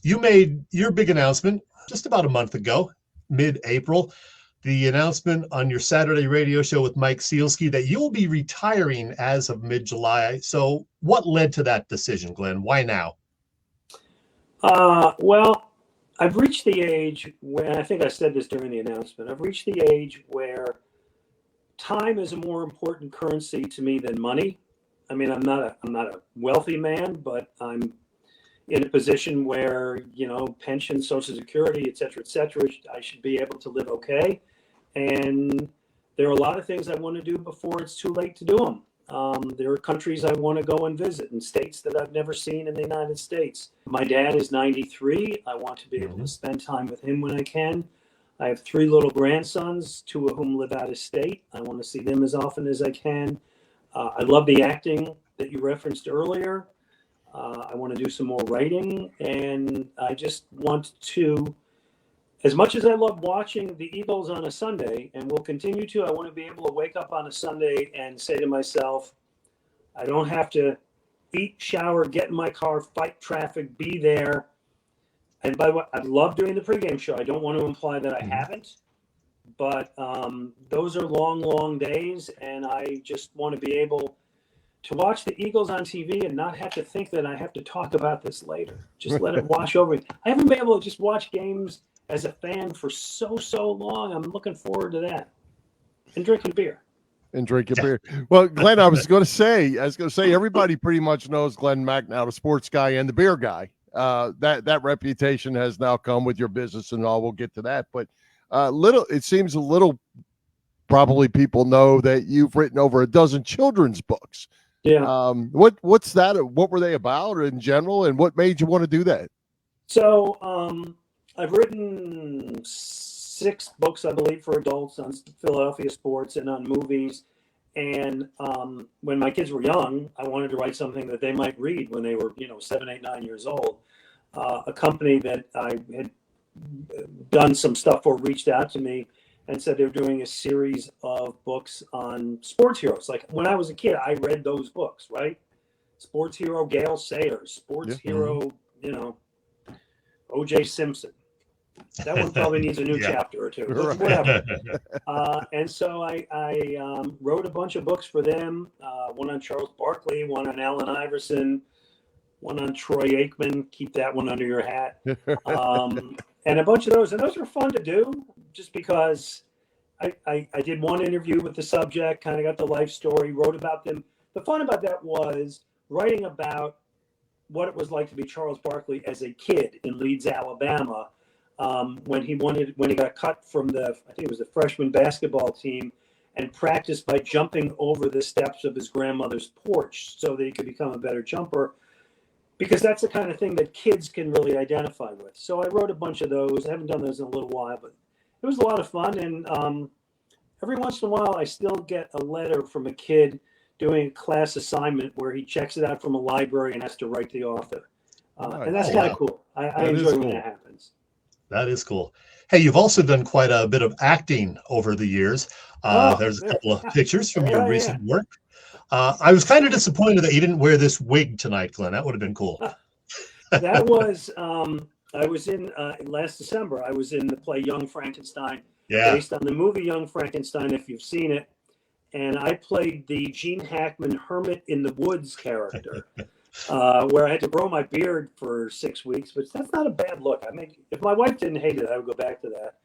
You made your big announcement just about a month ago, mid-April, the announcement on your Saturday radio show with Mike Sealski that you'll be retiring as of mid-July. So what led to that decision, Glenn? Why now? Well, I've reached the age where, I think I said this during the announcement, I've reached the age where time is a more important currency to me than money. I mean, I'm not a wealthy man, but I'm in a position where, pension, Social Security, et cetera, I should be able to live okay. And there are a lot of things I want to do before it's too late to do them. There are countries I want to go and visit and states that I've never seen in the United States. My dad is 93. I want to be able to spend time with him when I can. I have 3 little grandsons, 2 of whom live out of state. I want to see them as often as I can. I love the acting that you referenced earlier. I want to do some more writing, and I just want to, as much as I love watching the Eagles on a Sunday, and will continue to, I want to be able to wake up on a Sunday and say to myself, I don't have to eat, shower, get in my car, fight traffic, be there. And by the way, I love doing the pregame show. I don't want to imply that I haven't, but those are long, long days, and I just want to be able to watch the Eagles on TV and not have to think that I have to talk about this later. Just let it wash over me. I haven't been able to just watch games as a fan for so long. I'm looking forward to that. And drinking beer. Well, Glenn, I was going to say, everybody pretty much knows Glen Macnow, the sports guy and the beer guy. That reputation has now come with your business and all. We'll get to that. But it seems a little, probably people know that you've written over a dozen children's books. Yeah. What's that? What were they about in general? And what made you want to do that? So, I've written 6 books, I believe, for adults on Philadelphia sports and on movies. And when my kids were young, I wanted to write something that they might read when they were, 7, 8, 9 years old. A company that I had done some stuff for reached out to me and said they're doing a series of books on sports heroes. Like when I was a kid, I read those books, right? Sports hero Gale Sayers, sports hero, O.J. Simpson. That one probably needs a new chapter or 2, but whatever. And so I wrote a bunch of books for them, one on Charles Barkley, one on Allen Iverson, one on Troy Aikman. Keep that one under your hat. And a bunch of those. And those were fun to do just because I did one interview with the subject, kind of got the life story, wrote about them. The fun about that was writing about what it was like to be Charles Barkley as a kid in Leeds, Alabama, when he got cut from I think it was the freshman basketball team, and practiced by jumping over the steps of his grandmother's porch so that he could become a better jumper, because that's the kind of thing that kids can really identify with. So I wrote a bunch of those. I haven't done those in a little while, but it was a lot of fun. And every once in a while, I still get a letter from a kid doing a class assignment where he checks it out from a library and has to write the author. And that's kind of cool. I enjoy when that happens. That is cool. Hey, you've also done quite a bit of acting over the years. There's a couple of pictures from your recent work. I was kind of disappointed that you didn't wear this wig tonight, Glenn. That would have been cool. That was, I was in, last December, I was in the play Young Frankenstein, based on the movie Young Frankenstein, if you've seen it. And I played the Gene Hackman Hermit in the Woods character, where I had to grow my beard for 6 weeks, but that's not a bad look. I mean, if my wife didn't hate it, I would go back to that.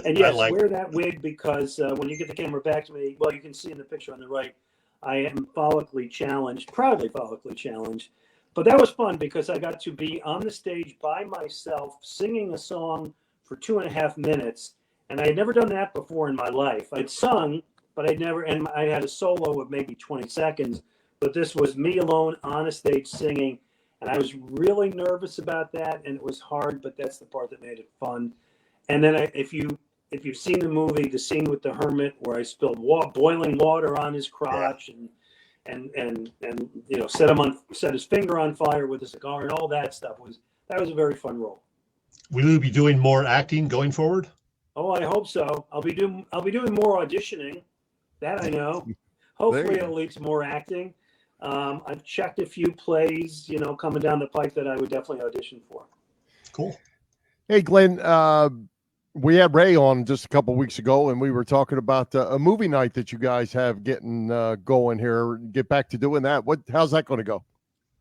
And yes, wear that wig because when you get the camera back to me, well, you can see in the picture on the right, I am proudly follically challenged. But that was fun because I got to be on the stage by myself singing a song for 2.5 minutes. And I had never done that before in my life. I'd sung, but and I had a solo of maybe 20 seconds. But this was me alone on a stage singing. And I was really nervous about that. And it was hard, but that's the part that made it fun. And then if you've seen the movie, the scene with the hermit where I spilled boiling water on his crotch and set his finger on fire with a cigar and all that stuff, that was a very fun role. Will you be doing more acting going forward? Oh, I hope so. I'll be doing more auditioning. That I know. Hopefully it'll lead to more acting. I've checked a few plays, coming down the pike that I would definitely audition for. Cool. Hey, Glenn, we had Ray on just a couple weeks ago, and we were talking about a movie night that you guys have getting going here. Get back to doing that. How's that going to go?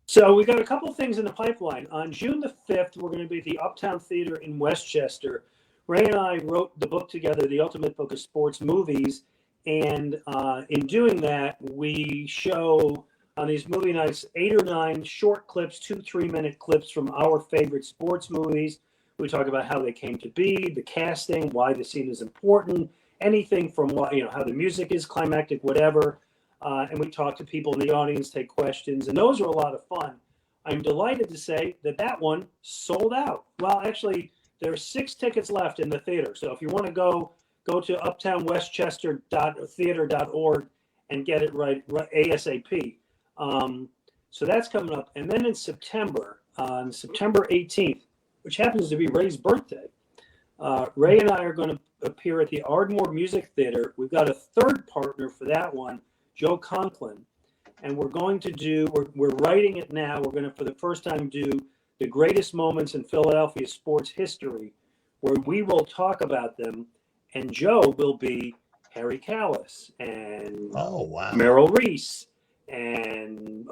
So we got a couple things in the pipeline. On June the 5th, we're going to be at the Uptown Theater in Westchester. Ray and I wrote the book together, The Ultimate Book of Sports Movies. And in doing that, we show on these movie nights 8 or 9 short clips, 2 3-minute clips from our favorite sports movies. We talk about how they came to be, the casting, why the scene is important, anything from how the music is, climactic, whatever. And we talk to people in the audience, take questions, and those are a lot of fun. I'm delighted to say that one sold out. Well, actually, there are 6 tickets left in the theater. So if you want to go to uptownwestchester.theater.org and get it right ASAP. So that's coming up. And then in September, on September 18th, which happens to be Ray's birthday, Ray and I are going to appear at the Ardmore Music Theater. We've got a third partner for that one, Joe Conklin. And we're going to we're writing it now. We're going to, for the first time, do the greatest moments in Philadelphia sports history, where we will talk about them. And Joe will be Harry Kalas and Merrill Reese and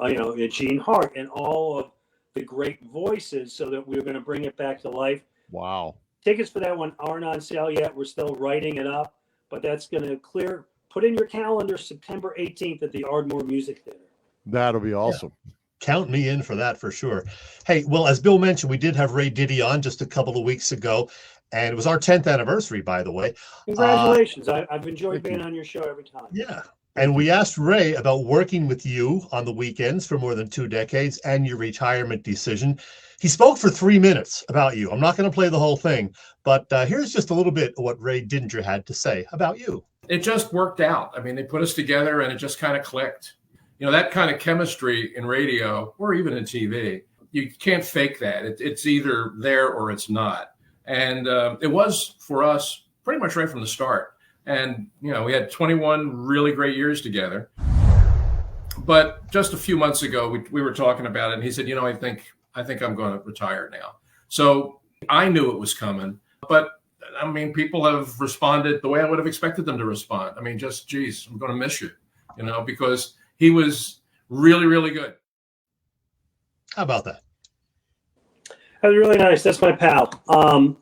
Gene Hart and all of the great voices, so that we're going to bring it back to life. Wow. Tickets for that one aren't on sale yet. We're still writing it up, but that's going to clear. Put in your calendar September 18th at the Ardmore Music Theater. That'll be awesome. Yeah. Count me in for that for sure. Hey, well, as Bill mentioned, we did have Ray Diddy on just a couple of weeks ago, and it was our 10th anniversary, by the way. Congratulations. I've enjoyed being on your show every time. Yeah. And we asked Ray about working with you on the weekends for more than 2 decades and your retirement decision. He spoke for 3 minutes about you. I'm not going to play the whole thing, but here's just a little bit of what Ray Didinger had to say about you. It just worked out. I mean, they put us together and it just kind of clicked. That kind of chemistry in radio or even in TV, you can't fake that. It's either there or it's not. And it was for us pretty much right from the start. And, we had 21 really great years together. But just a few months ago, we were talking about it. And he said, I think I'm going to retire now. So I knew it was coming. But, people have responded the way I would have expected them to respond. Geez, I'm going to miss you, because he was really, really good. How about that? That was really nice. That's my pal.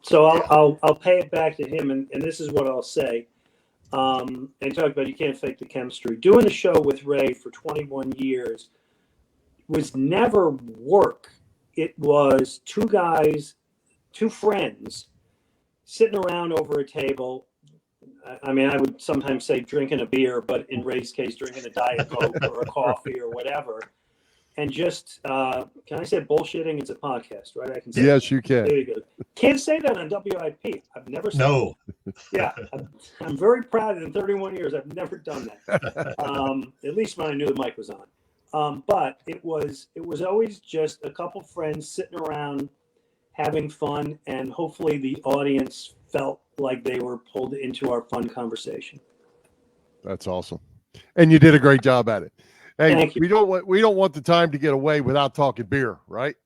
So I'll pay it back to him. And this is what I'll say. And talk about you can't fake the chemistry. Doing the show with Ray for 21 years was never work. It was 2 guys, 2 friends sitting around over a table. I would sometimes say drinking a beer, but in Ray's case, drinking a Diet Coke or a coffee or whatever. And just, can I say bullshitting? It's a podcast, right? I can say yes, that. You can. There you go. Can't say that on WIP. I've never said No. that. Yeah. I'm very proud that in 31 years, I've never done that. At least when I knew the mic was on. But it was always just a couple friends sitting around having fun, and hopefully the audience felt like they were pulled into our fun conversation. That's awesome. And you did a great job at it. Hey, Thank you. we don't want the time to get away without talking beer, right?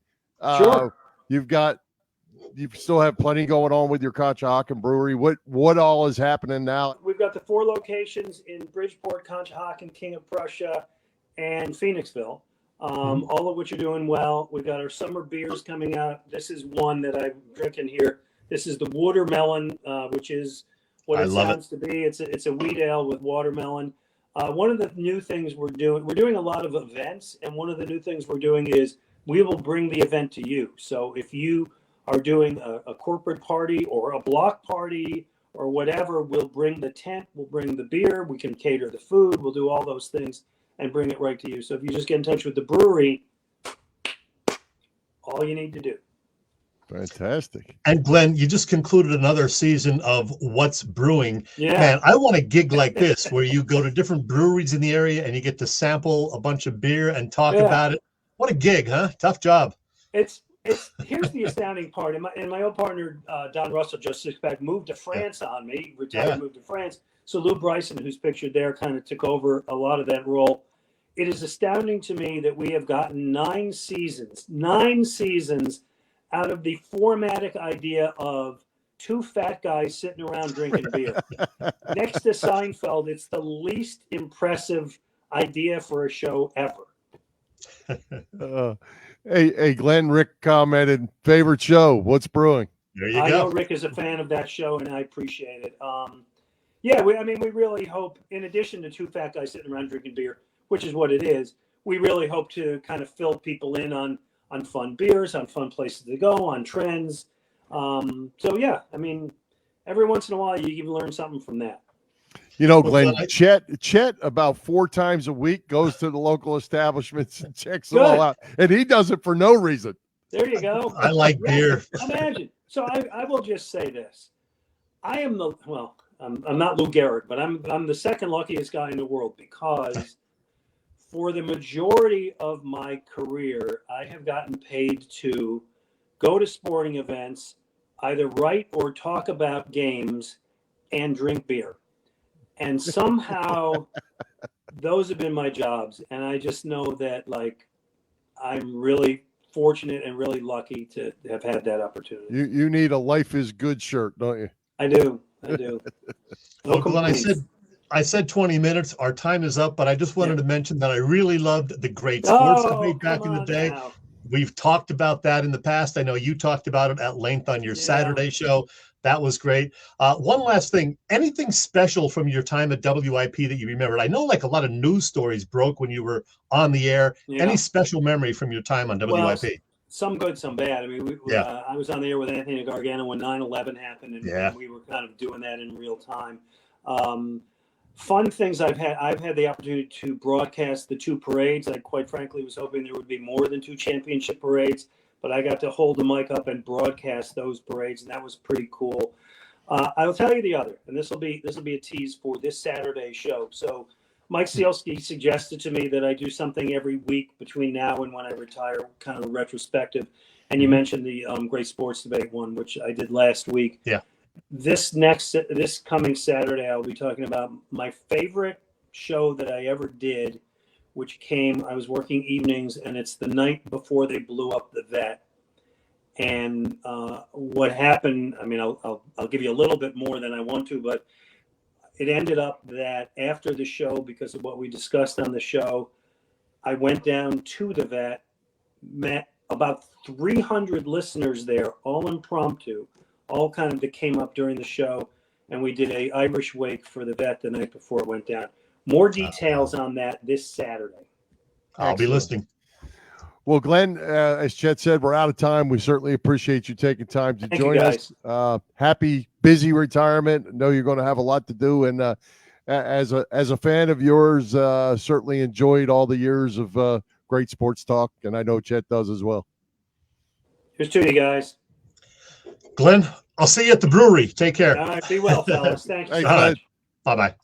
Sure. You still have plenty going on with your Conshohocken Brewery. What all is happening now? We've got the 4 locations in Bridgeport, Conshohocken, King of Prussia, and Phoenixville, all of which are doing well. We've got our summer beers coming out. This is one that I'm drinking here. This is the watermelon, which is what it sounds to be. It's a wheat ale with watermelon. One of the new things we're doing a lot of events, and one of the new things we're doing is we will bring the event to you. So if you are doing a corporate party or a block party or whatever, we'll bring the tent, we'll bring the beer, we can cater the food, we'll do all those things and bring it right to you. So if you just get in touch with the brewery, all you need to do. Fantastic. And Glenn, you just concluded another season of What's Brewing. Yeah. Man, I want a gig like this where you go to different breweries in the area and you get to sample a bunch of beer and talk about it. What a gig, huh? Tough job. It's here's the astounding part. And my old partner, Don Russell, just back, moved to France on me, retired, moved to France. So Lou Bryson, who's pictured there, kind of took over a lot of that role. It is astounding to me that we have gotten 9 seasons out of the formatic idea of two fat guys sitting around drinking beer. Next to Seinfeld, it's the least impressive idea for a show ever. Hey, Glenn, Rick commented, favorite show, what's brewing? There you I go. know Rick is a fan of that show, and I appreciate it. Yeah, we really hope, in addition to two fat guys sitting around drinking beer, which is what it is, we really hope to kind of fill people in on fun beers, on fun places to go, on trends. So yeah, I mean, every once in a while you can learn something from that. You know, Glenn, Chet about 4 times a week goes to the local establishments and checks them all out, and he does it for no reason. There you go. I like beer. Imagine. So I will just say this: I'm not Lou Gehrig, but I'm the second luckiest guy in the world, because for the majority of my career, I have gotten paid to go to sporting events, either write or talk about games, and drink beer. And somehow those have been my jobs. And I just know that, like, I'm really fortunate and really lucky to have had that opportunity. You need a Life is Good shirt, don't you? I do. Well, Glenn, I said 20 minutes. Our time is up, but I just wanted to mention that I really loved the great sports debate back in the day. Now. We've talked about that in the past. I know you talked about it at length on your Saturday show. That was great. One last thing, anything special from your time at WIP that you remembered? I know like a lot of news stories broke when you were on the air. Yeah. Any special memory from your time on WIP? Well, some good, some bad. I mean, I was on the air with Anthony Gargano when 9/11 happened, and we were kind of doing that in real time. Fun things I've had the opportunity to broadcast the 2 parades. I quite frankly was hoping there would be more than 2 championship parades, but I got to hold the mic up and broadcast those parades, and that was pretty cool. I will tell you the other, and this will be a tease for this Saturday show. So Mike Sealski suggested to me that I do something every week between now and when I retire, kind of a retrospective. And you mentioned the Great Sports Debate one, which I did last week. Yeah. This coming Saturday, I'll be talking about my favorite show that I ever did, which I was working evenings, and it's the night before they blew up the vet. And what happened, I mean, I'll give you a little bit more than I want to, but it ended up that after the show, because of what we discussed on the show, I went down to the vet, met about 300 listeners there, all impromptu, all kind of that came up during the show, and we did a Irish wake for the vet the night before it went down. More details on that this Saturday. I'll be listening. Well, Glenn, as Chet said, we're out of time. We certainly appreciate you taking time to join us. Happy, busy retirement. I know you're going to have a lot to do. And as a fan of yours, certainly enjoyed all the years of great sports talk. And I know Chet does as well. Here's to you guys. Glenn, I'll see you at the brewery. Take care. All right, be well, fellas. Thanks. Bye-bye.